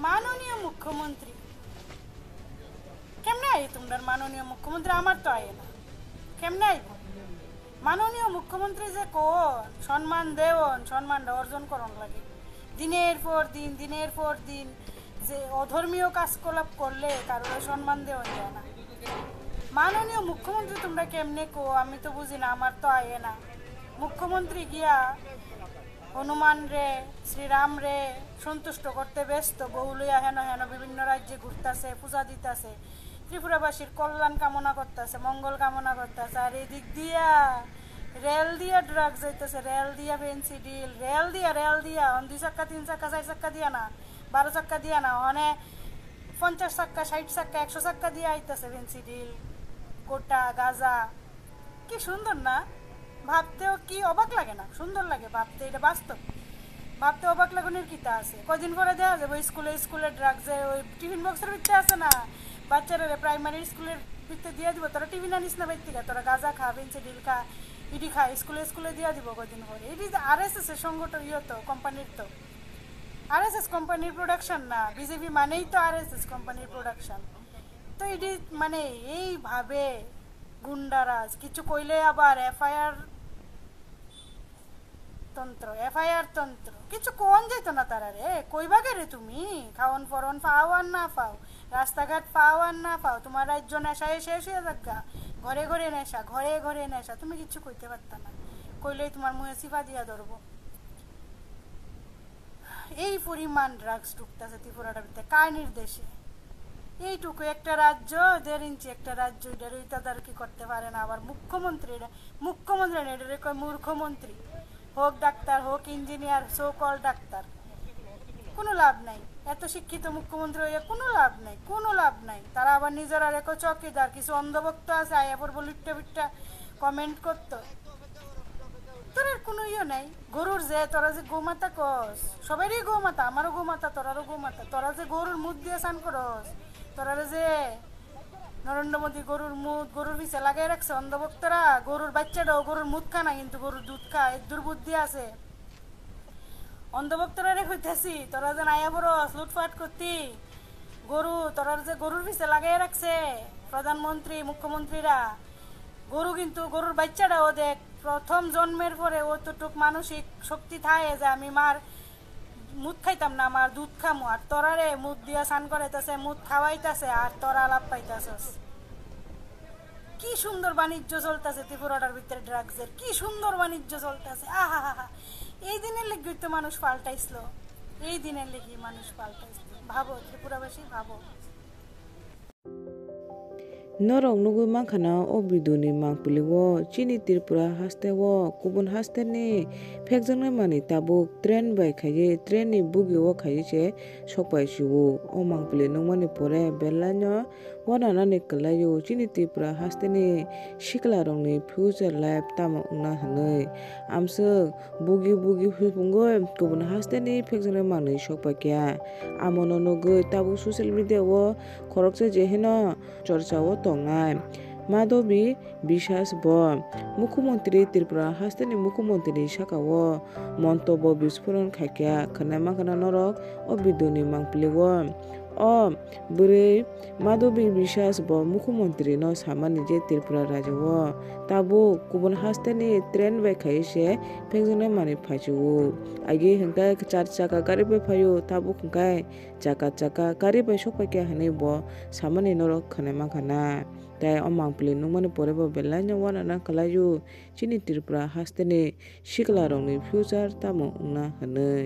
মাননীয় মুখ্যমন্ত্রী কেমনে আই তোমরা মাননীয় মুখ্যমন্ত্রী আমার তো আয় না কেমনে আইব মাননীয় মুখ্যমন্ত্রী যে কোন সম্মান দেওন সম্মানটা অর্জন করন লাগে দিনের পর দিন যে অধর্মীয় কাজকলাপ করলে কারোর সম্মান দেওয়া যায় না মাননীয় মুখ্যমন্ত্রী তোমরা কেমনে কো আমি তো বুঝি না আমার তো আয় না মুখ্যমন্ত্রী গিয়া হনুমান রে শ্রীরাম রে সন্তুষ্ট করতে ব্যস্ত বহু লইয়া হেন হেন বিভিন্ন রাজ্যে ঘুরতেছে পূজা দিতেছে ত্রিপুরাবাসীর কল্যাণ কামনা করতেছে মঙ্গল কামনা করতেছে আর এদিক দিয়া রেল দিয়া ড্রাগ যাইতেছে রেল দিয়া ফেন্সিডিল রেল দিয়া 2 চাক্কা 3 চাক্কা 4 চাক্কা দিয়া না 12 চাক্কা দিয়া না মানে 50 চাক্কা 60 চাক্কা 100 চাক্কা দিয়া আইতেছে ফেন্সিডিল গোটা গাজা কি সুন্দর না ভাবতেও কি অবাক লাগে না সুন্দর লাগে ভাবতে এটা বাস্তব ভাবতে অবাক লাগানোর কিতা আছে কদিন পরে দেওয়া যাবে স্কুলে ড্রাগসে ওই টিফিন বক্সের ভিতরে আছে না বাচ্চারা প্রাইমারি স্কুলের ভিতরে দিয়ে দিব তোরা টিফিন আনিস না বাইর থেকে তোরা গাঁজা খা পেন্সিডিল খা ইডি খা স্কুলে দিয়ে দিব কদিন পরে এটি RSS এর সংগঠন তো কোম্পানির তো RSS কোম্পানির প্রোডাকশন না বিজেপি মানেই তো RSS কোম্পানির প্রোডাকশন তো এটি মানে এইভাবে গুন্ডারাজ কিছু কইলে আবার এফআইআর তন্ত্র কিছু কোন যেত না তারা রে কইবা রে তুমি খাওন ফরন পাও আর না পাও রাস্তাঘাট পাও আর না পাও তোমার রাজ্য নেশায় শেষ হয়ে যাগা ঘরে নেশা তুমি কিছু কইতে পারতা না কইলেই তোমার মুহে সিফা দিয়া ধরবো এই পরিমাণ ড্রাগস ঢুকতেছে ত্রিপুরাটার ভিতরে কার নির্দেশে এইটুকু একটা রাজ্য 1.5 ইঞ্চি একটা রাজ্য এটার তদারকি করতে পারে না আবার মুখ্যমন্ত্রী না এটারে কয় মূর্খমন্ত্রী হোক ডাক্তার হোক ইঞ্জিনিয়ার সো কল ডাক্তার কোনো লাভ নাই এত শিক্ষিত মুখ্যমন্ত্রী হইয়া কোনো লাভ নাই তারা আবার নিজেরা রেখো চকিদার কিছু অন্ধভক্ত আছে আয়া পর লিট্টা কমেন্ট করতো তোর কোনো নাই গরুর যে তোরা যে গোমাতা কস সবারই গোমাতা আমারও গোমাতা তোরারও গোমাতা তোরা যে গরুর মুখ দিয়ে স্নান করস তোরা যে নরেন্দ্র মোদী গরুর পিছে লাগাই রাখছে অন্ধভক্তরা গরুর বাচ্চাটাও গরুর মুখ খা না কিন্তু গরুর দুধ খা এর দুর্বুদ্ধি আছে অন্ধভক্তরা রে কইতাছি তোরা যে নাইয়া বড় লুটফাট করতি তোরা যে গরুর পিছে লাগাই রাখছে প্রধানমন্ত্রী মুখ্যমন্ত্রীরা গরু কিন্তু গরুর বাচ্চাটাও দেখ প্রথম জন্মের পরে অতটুক মানসিক শক্তি থাকে যে আমি মার মুখ খাইতাম না আমার দুধ খামো আর তোরা রে মুখ দিয়া স্নান করাইতেছে মুখ খাওয়াইতেছে আর তোরা লাভ পাইতেছস কি সুন্দর বাণিজ্য চলতেছে ত্রিপুরাটার ভিতরে ড্রাগসের কি সুন্দর বাণিজ্য চলতেছে আহা এই দিনের লেগে তো মানুষ পাল্টাইছিল ভাবো ত্রিপুরাবাসী ভাবো Norong nugu mangkhana o biduni mangpuliwo chini Tripura hastewo kubun hasteni phekjangna mani tabuk train bai khaye train ni bugi o khaye che sokpai siwo o mangpuli nungmani pore bellanyo wanana ni klayo chini Tripura hasteni shikla rongni future life tamo ungna hanoi amsuk bugi hupungo kubun hasteni phekjangna mani sokpai kya amono nugu tabuk social media o khorokse jehino chorcha o tongnai Madhabi Biswas bo মুখ্যমন্ত্রী ত্রিপুরা হাস্তেনি মুখ্যমন্ত্রী সাকাও মন্তব্য বিস্ফোরণ খাইয়া খানাইমা খানা নরক ও বিদুনি মাংপ্লিও ও বুড়ি মাধবী বিশ্বাস ব মুখ্যমন্ত্রী ন সামানি যে ত্রিপুরা রাজ্য তাবো কুবন হাস্তেনি ট্রেন বাই খাইছে ফেকজনে মানি ফাইছু আগে হংকাই 4 চাকা গাড়ি বাই ফাইও তাবো হংকাই চাকা গাড়ি বাই সপাইকে হানি ব সামানি নরক খানাইমা খানা তাই অমাংপ্লি নুমানি পরে বেলাইনা ওয়ানা খালায়ু চিনি ত্রিপুরা হাস্তেনি শিকলা রংনি ফিউচার তামো উংনা হাनै